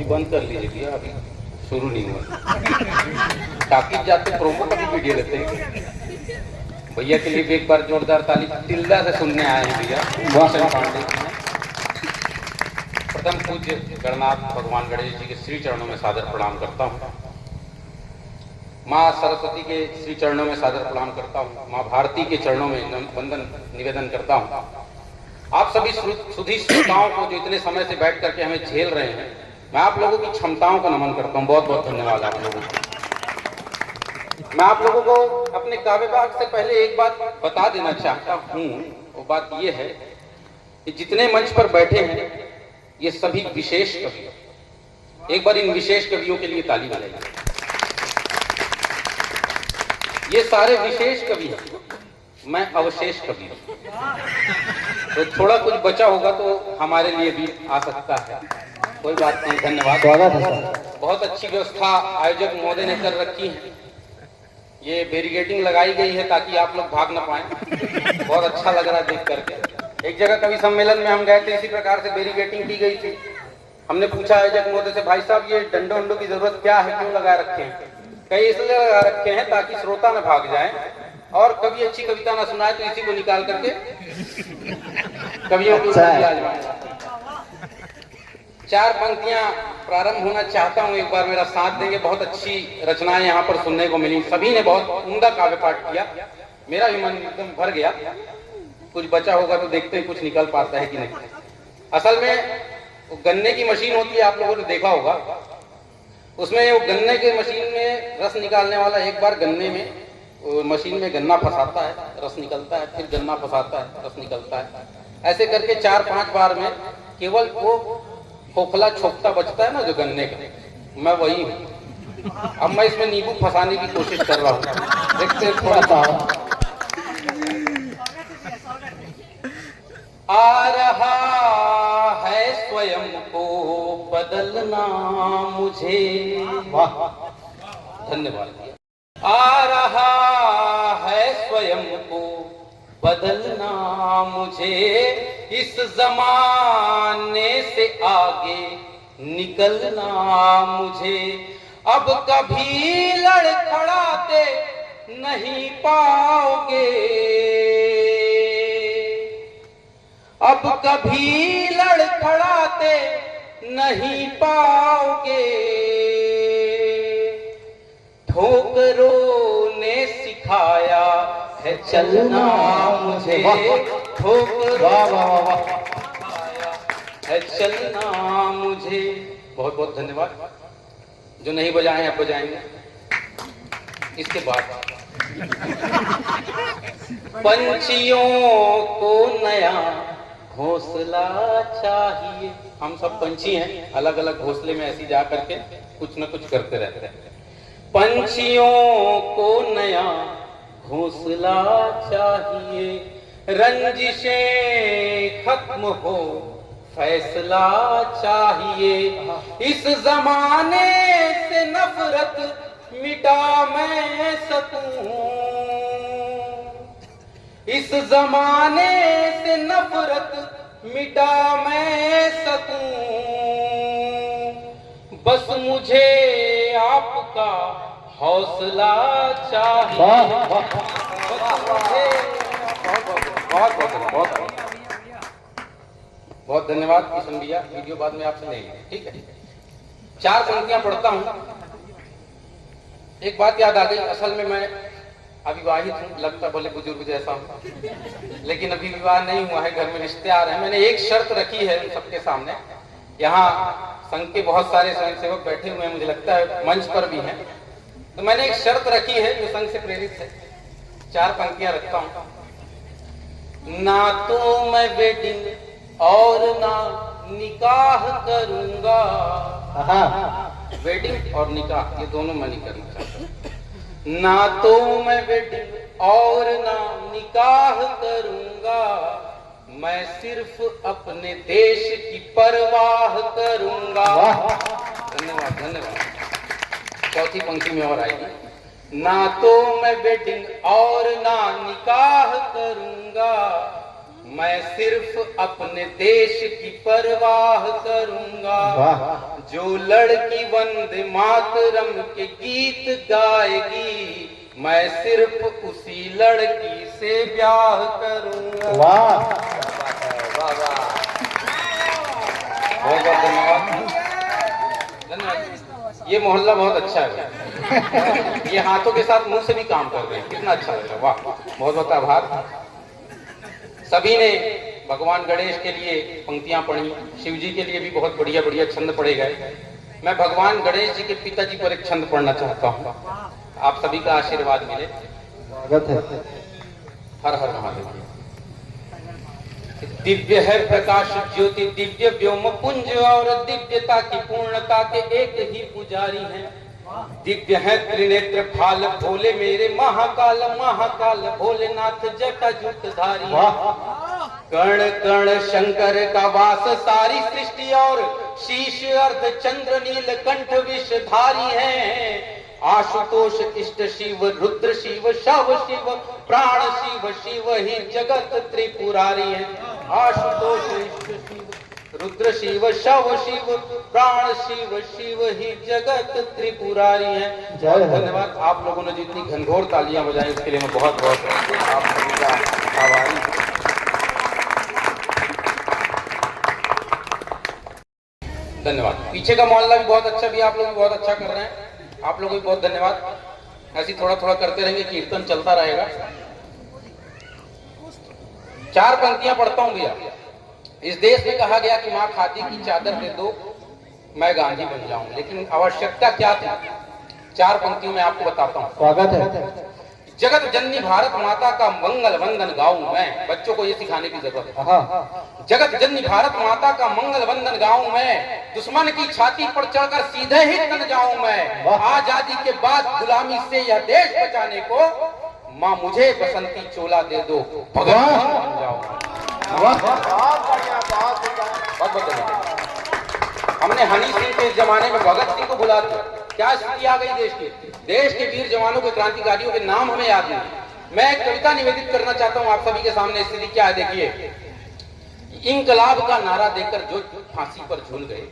अभी बंद कर लीजिए भैया, अभी शुरू नहीं हुआ। ताकि जाते प्रोमो का भी वीडियो लेते हैं। भैया के लिए भी एक बार जोरदार ताली तिल्ला से सुनने आए हैं भैया। बहुत पांडे जी ने प्रथम पूज्य गणनाथ भगवान गणेश जी के श्री चरणों में सादर प्रणाम करता हूँ। माँ सरस्वती के श्री चरणों में सादर प्रणाम करता हूँ। माँ भारती के चरणों में वंदन निवेदन करता हूँ। आप सभी सुधी श्रोताओं को जो इतने समय से बैठ करके हमें झेल रहे हैं, मैं आप लोगों की क्षमताओं का नमन करता हूँ। बहुत बहुत धन्यवाद आप लोगों को। मैं आप लोगों को अपने काव्य पाठ से पहले एक बात बता देना चाहता हूँ। वो बात ये है कि जितने मंच पर बैठे हैं ये सभी विशेष कवि। एक बार इन विशेष कवियों के लिए ताली बजाइए। ये सारे विशेष कवि हैं, मैं अवशेष कवि हूं। तो थोड़ा कुछ बचा होगा तो हमारे लिए भी आ सकता है, कोई बात नहीं। धन्यवाद, स्वागत है सर। बहुत अच्छी व्यवस्था आयोजक महोदय ने कर रखी है। ये बैरिकेडिंग लगाई गई है ताकि आप लोग भाग ना पाए। बहुत अच्छा लग रहा है देख करके। एक जगह कवि सम्मेलन में हम गए थे, इसी प्रकार से बैरिकेडिंग की गई थी। हमने पूछा आयोजक महोदय से, भाई साहब ये डंडों उंडों की जरूरत क्या है, क्यों लगा रखे हैं? कई इसलिए लगा रखे हैं ताकि श्रोता न भाग जाए और कभी अच्छी कविता ना सुनाए तो इसी को निकाल करके कवियों की चार पंक्तियां प्रारंभ होना चाहता हूं। एक बार मेरा साथ देंगे। बहुत अच्छी रचनाएं यहाँ पर सुनने को मिली। सभी ने बहुत उम्दा काव्य पाठ किया। मेरा भी मन एकदम भर गया। कुछ बचा होगा तो देखते हैं कुछ निकल पाता है कि नहीं। असल में गन्ने की मशीन होती है, आप लोगों ने देखा होगा। उसमें वो गन्ने के मशीन में रस निकालने वाला एक बार गन्ने में मशीन में गन्ना फंसाता है, रस निकलता है, फिर गन्ना फंसाता है, रस निकलता है। ऐसे करके 4-5 बार में केवल वो खोखला छोकता बचता है ना जो गन्ने का, मैं वही हूँ। अब मैं इसमें नींबू फंसाने की कोशिश कर रहा हूँ। देखते हैं थोड़ा सा। आ रहा है स्वयं को बदलना मुझे। वाह, धन्यवाद। आ रहा है स्वयं को बदलना मुझे, इस जमाने से आगे निकलना मुझे। अब कभी लड़खड़ाते नहीं पाओगे, अब कभी लड़खड़ाते नहीं पाओगे। ठोकरों ने सिखाया है चलना मुझे, ठोकरों ने सिखाया है चलना मुझे। बहुत बहुत धन्यवाद। जो नहीं बजाए अब बजाएंगे इसके बाद। पंछियों को नया घोंसला चाहिए। हम सब पंछी हैं, अलग अलग घोंसले में ऐसी जा करके कुछ न कुछ करते रहते हैं। पंछियों को नया घोंसला चाहिए, रंजिशें खत्म हो फैसला चाहिए। इस जमाने से नफरत मिटा मैं सकूं, इस जमाने से नफरत मिटा मैं सकूं। बस मुझे आपका हौसला चाहिए। बहुत धन्यवाद किशन भैया। वीडियो बाद में आपसे नहीं, ठीक है। 4 पंक्तियां पढ़ता हूं। एक बात याद आ गई। असल में मैं अविवाहित हूँ, लगता भले बुजुर्ग जैसा हूँ, लेकिन अभी विवाह नहीं हुआ है। घर में रिश्ते आ रहे हैं। मैंने एक शर्त रखी है सबके सामने। यहाँ संघ के बहुत सारे स्वयंसेवक बैठे हुए हैं, मुझे लगता है मंच पर भी हैं। तो मैंने एक शर्त रखी है जो संघ से प्रेरित है। 4 पंक्तियां रखता हूँ। ना तो मैं वेडिंग और ना निकाह करूंगा। वेडिंग और निकाह ये दोनों मैं नहीं करना चाहता। ना तो मैं वेडिंग और ना निकाह करूंगा, मैं सिर्फ अपने देश की परवाह करूंगा। धन्यवाद धन्यवाद। चौथी पंक्ति में और आएगी। ना तो मैं वेडिंग और ना निकाह करूंगा, मैं सिर्फ अपने देश की परवाह करूंगा, जो लड़की वंदे मातरम के गीत गाएगी, मैं सिर्फ उसी लड़की से ब्याह करूंगा। वाह वाह वाह, बहुत बहुत धन्यवाद। धन्यवाद। ये मोहल्ला बहुत अच्छा है, ये हाथों के साथ मुंह से भी काम कर रहे हैं, कितना अच्छा लग रहा है। वाह, बहुत बहुत आभार। सभी ने भगवान गणेश के लिए पंक्तियां पढ़ी, शिव जी के लिए भी बहुत बढ़िया बढ़िया छंद पढ़े गए। मैं भगवान गणेश जी के पिताजी पर एक छंद पढ़ना चाहता हूँ, आप सभी का आशीर्वाद मिले। स्वागत है। हर हर महादेव। दिव्य है प्रकाश ज्योति, दिव्य व्योम पुंज, और दिव्यता की पूर्णता के एक ही पुजारी हैं। दिव्य है त्रिनेत्र भाल भोले मेरे महाकाल, महाकाल भोलेनाथ जटा जूटधारी। कण कण शंकर का वास सारी सृष्टि, और शीश अर्ध चंद्र नील कंठ विषधारी है। आशुतोष इष्ट शिव, रुद्र शिव, शव शिव, प्राण शिव, शिव ही जगत त्रिपुरारी है। आशुतोष इष्ट शिव, रुद्र शिव, शव शिव, प्राण शिव, शिव ही जगत त्रिपुरारी है। बहुत धन्यवाद। आप लोगों ने जितनी घनघोर तालियां बजाई उसके लिए मैं बहुत बहुत आप सभी का आभारी हूं। धन्यवाद। पीछे का मोहल्ला भी बहुत अच्छा, भी आप लोग भी बहुत अच्छा कर रहे हैं, आप लोगों को भी बहुत धन्यवाद। ऐसे थोड़ा थोड़ा करते रहेंगे, कीर्तन चलता रहेगा। 4 पंक्तियां पढ़ता हूं भैया। इस देश में कहा गया कि मां खादी की चादर दे दो मैं गांधी बन जाऊं, लेकिन आवश्यकता क्या थी? 4 पंक्तियों में आपको बताता हूं। स्वागत है। जगत जननी भारत माता का मंगल वंदन गाऊं मैं, बच्चों को ये सिखाने की जरूरत है। जगत जननी भारत माता का मंगल वंदन गाऊं मैं, दुश्मन की छाती पर चढ़कर सीधे ही तन जाऊं मैं। आजादी के बाद गुलामी से यह देश बचाने को मां मुझे बसंती चोला दे दो, भगत सिंह बन जाऊं। बहुत धन्यवाद। हमने हनी सिंह के जमाने में भगत सिंह को बुला दिया, क्या स्थिति आ गई देश की। देश के वीर जवानों के, क्रांतिकारियों के नाम हमें याद नहीं। मैं एक कविता निवेदित करना चाहता हूं आप सभी के सामने। स्थिति क्या है देखिए। इंकलाब का नारा देकर जो फांसी पर झूल गए,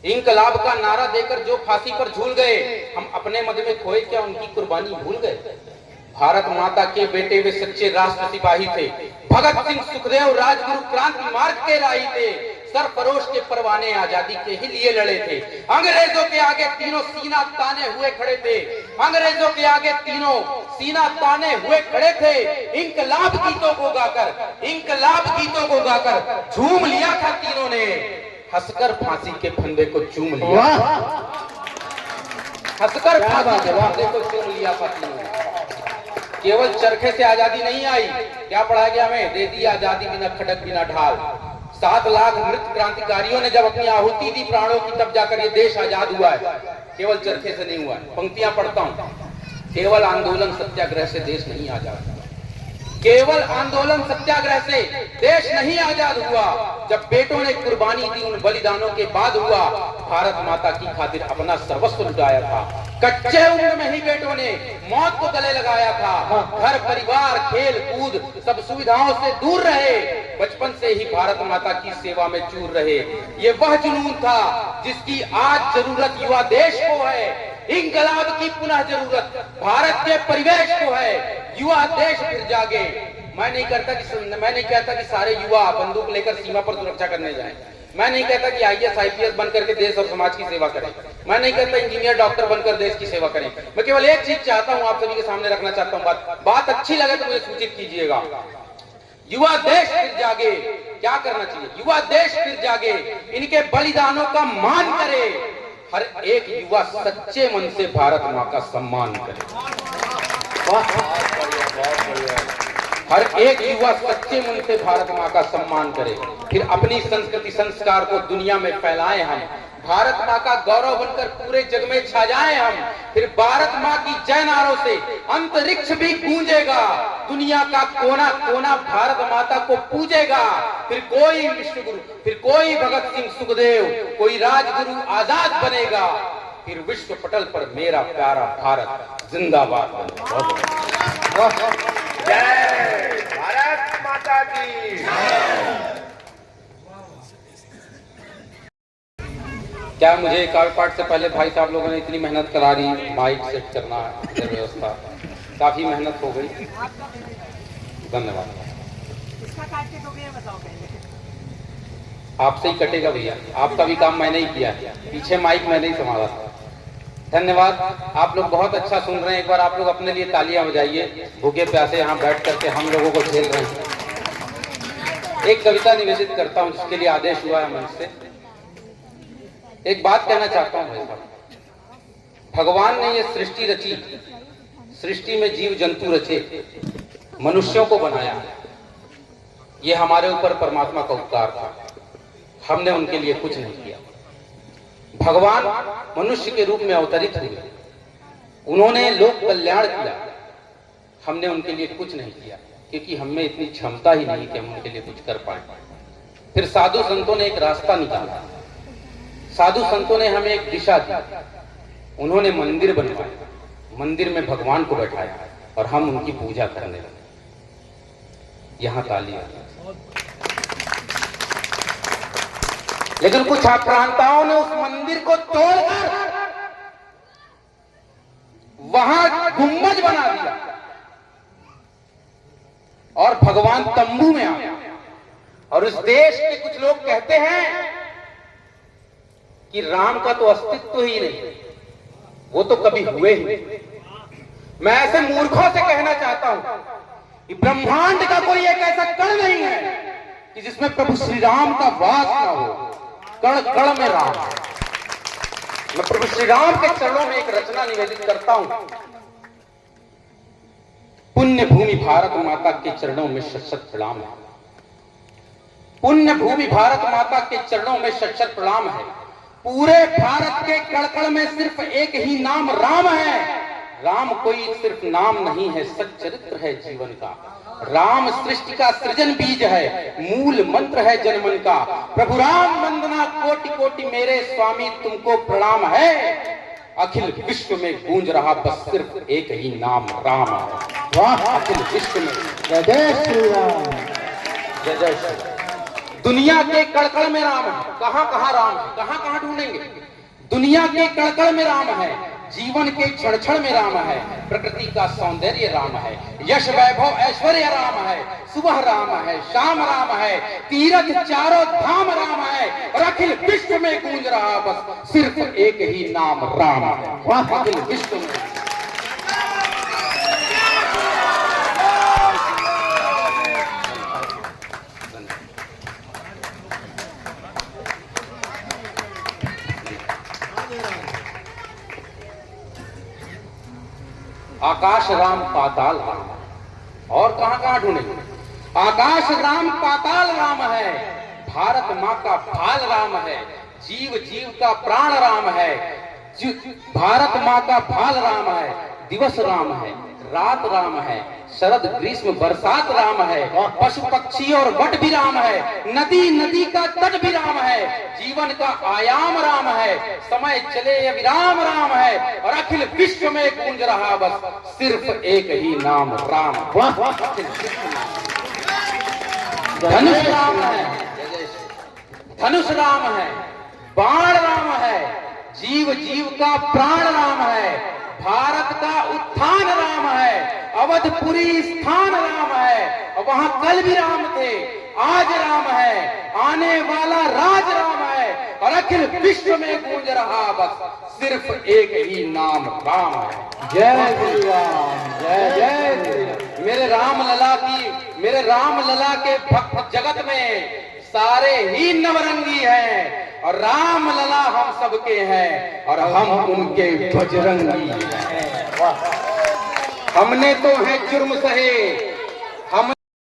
इंकलाब का नारा देकर जो फांसी पर झूल गए, हम अपने मद में खोए क्या उनकी कुर्बानी भूल गए। भारत माता के बेटे वे सच्चे राष्ट्र सिपाही थे, भगत सिंह, सुखदेव, राजगुरु क्रांति मार्ग के राही थे। सरफरोश के परवाने आजादी के ही लिए लड़े थे। अंग्रेजों के आगे तीनों सीना ताने हुए खड़े थे, अंग्रेजों के आगे तीनों सीना ताने हुए खड़े थे। इंकलाब गीतों को गाकर, इंकलाब गीतों को गाकर झूम लिया था तीनों ने, हंसकर फांसी के फंदे को चूम लिया, हंसकर फांसी के फंदे को चूम लिया था तीनों ने। केवल चरखे से आजादी नहीं आई, क्या पढ़ा गया हमें? दे दी आजादी बिना खड़क बिना ढाल। 7 लाख मृत क्रांतिकारियों ने जब अपनी आहुति दी प्राणों की, तब जाकर ये देश आजाद हुआ है, केवल चरखे से नहीं हुआ है। पंक्तियां पढ़ता हूं। केवल आंदोलन सत्याग्रह से देश नहीं आजाद हुआ, केवल आंदोलन सत्याग्रह से देश नहीं आजाद हुआ। जब बेटों ने कुर्बानी दी उन बलिदानों के बाद हुआ। भारत माता की खातिर अपना सर्वस्व लुटाया था, कच्चे उम्र में ही बेटों ने मौत को गले लगाया था। घर परिवार खेल कूद सब सुविधाओं से दूर रहे, बचपन से ही भारत माता की सेवा में चूर रहे। ये वह जुनून था जिसकी आज जरूरत युवा देश को है। इंकलाब की पुनः जरूरत भारत के परिवेश को है। युवा देश फिर जागे। मैं नहीं कहता कि सारे युवा बंदूक लेकर सीमा पर सुरक्षा करने जाएं। मैं नहीं कहता कि IAS IPS बनकर के देश और समाज की सेवा करें। मैं नहीं कहता इंजीनियर डॉक्टर बनकर देश की सेवा करें। मैं केवल एक चीज चाहता हूं, आप सभी के सामने रखना चाहता हूं, बात अच्छी लगे तो मुझे सूचित कीजिएगा। युवा देश फिर जागे। क्या करना चाहिए? युवा देश फिर जागे, इनके बलिदानों का मान करे। हर एक युवा सच्चे मन से भारत मां का सम्मान करे। हर एक युवा सच्चे मन से भारत मां का सम्मान करे, फिर अपनी संस्कृति संस्कार को दुनिया में फैलाएं हम। भारत मां का गौरव बनकर पूरे जग में छा जाएं हम। फिर भारत मां की जय नारों से अंतरिक्ष भी गूंजेगा। दुनिया का कोना कोना भारत माता को पूजेगा। फिर कोई विश्वगुरु, फिर कोई भगत सिंह सुखदेव, कोई राजगुरु आजाद बनेगा। फिर विश्व पटल पर मेरा प्यारा भारत जिंदाबाद बनेगा। जय भारत माता। माता की। क्या मुझे काव्य पाठ से पहले भाई साहब लोगों ने इतनी मेहनत करा दी, माइक सेट करना, इधर व्यवस्था, काफी मेहनत हो गई। धन्यवाद। आपसे ही कटेगा भैया, आपका भी काम मैंने ही किया, पीछे माइक मैंने ही संभाला था। धन्यवाद। आप लोग बहुत अच्छा सुन रहे हैं। एक बार आप लोग अपने लिए तालियां बजाइए। भूखे प्यासे यहाँ बैठ करके हम लोगों को झेल रहे हैं। एक कविता निवेदित करता हूँ जिसके लिए आदेश हुआ है मंच से। एक बात कहना चाहता हूँ भाई साहब, भगवान ने ये सृष्टि रची, सृष्टि में जीव जंतु रचे, मनुष्यों को बनाया। ये हमारे ऊपर परमात्मा का उपकार था, हमने उनके लिए कुछ नहीं किया। भगवान मनुष्य के रूप में अवतरित हुए, उन्होंने लोक कल्याण किया, हमने उनके लिए कुछ नहीं किया क्योंकि हमें इतनी क्षमता ही नहीं कि हम उनके लिए कुछ कर पाए। फिर साधु संतों ने एक रास्ता निकाला, साधु संतों ने हमें एक दिशा दी। उन्होंने मंदिर बनवाया, मंदिर में भगवान को बैठाया और हम उनकी पूजा करने लगे। यहां तालियां। लेकिन कुछ आक्रांताओं ने उस मंदिर को तोड़कर वहां गुंबज बना दिया और भगवान तंबू में आ गया। और उस देश के कुछ लोग कहते हैं कि राम का तो अस्तित्व ही नहीं, वो तो कभी हुए ही नहीं। मैं ऐसे मूर्खों से कहना चाहता हूं कि ब्रह्मांड का कोई एक ऐसा कण नहीं है कि जिसमें प्रभु श्री राम का वास ना हो। कण कण में राम। मैं प्रभु श्री राम के चरणों में एक रचना निवेदित करता हूं। पुण्य भूमि भारत माता के चरणों में शत शत प्रणाम है। पुण्य भूमि भारत माता के चरणों में शत शत प्रणाम है। पूरे भारत के कण-कण में सिर्फ एक ही नाम राम है। राम कोई सिर्फ नाम नहीं है, सच्चरित्र है जीवन का। राम सृष्टि का सृजन बीज है, मूल मंत्र है जनमन का। प्रभु राम वंदना कोटि कोटि मेरे स्वामी तुमको प्रणाम है। अखिल विश्व में गूंज रहा बस सिर्फ एक ही नाम राम है। वाह! अखिल विश्व में जय जय श्री राम, जय जय श्री राम। दुनिया के कण-कण में राम है। कहां कहां राम है, कहां कहां ढूंढेंगे? दुनिया के कण-कण में राम है, जीवन के क्षण क्षण में राम है, प्रकृति का सौंदर्य राम है, यश वैभव ऐश्वर्य राम है, सुबह राम है, शाम राम है, तीर्थ चारों धाम राम है और अखिल विश्व में गूंज रहा बस सिर्फ एक ही नाम राम है। वाह! अखिल विश्व में आकाश राम पाताल राम। और कहां कहां ढूंढेंगे? आकाश राम पाताल राम है, भारत मां का भाल राम है, जीव जीव का प्राण राम है। भारत मां का भाल राम है, दिवस राम है, रात राम है, शरद ग्रीष्म बरसात राम है, पशु पक्षी और वट भी राम है, नदी नदी का तट भी राम है, जीवन का आयाम राम है, समय चले अविराम राम है और अखिल विश्व में गूंज रहा बस सिर्फ एक ही नाम राम। धनुष राम है, धनुष राम है, बाण राम है, जीव जीव का प्राण राम है, भारत का उत्थान राम है, अवधपुरी स्थान राम है और वहां कल भी राम थे, आज राम है, आने वाला राज राम है और अखिल विश्व में गूंज रहा बस सिर्फ एक ही नाम राम है। जय श्री राम, जय जय श्री राम। मेरे राम लला के भक्त जगत में सारे ही नवरंगी हैं और राम लला हम सबके हैं और हम उनके बजरंगी हैं। हमने तो है जुर्म सहे,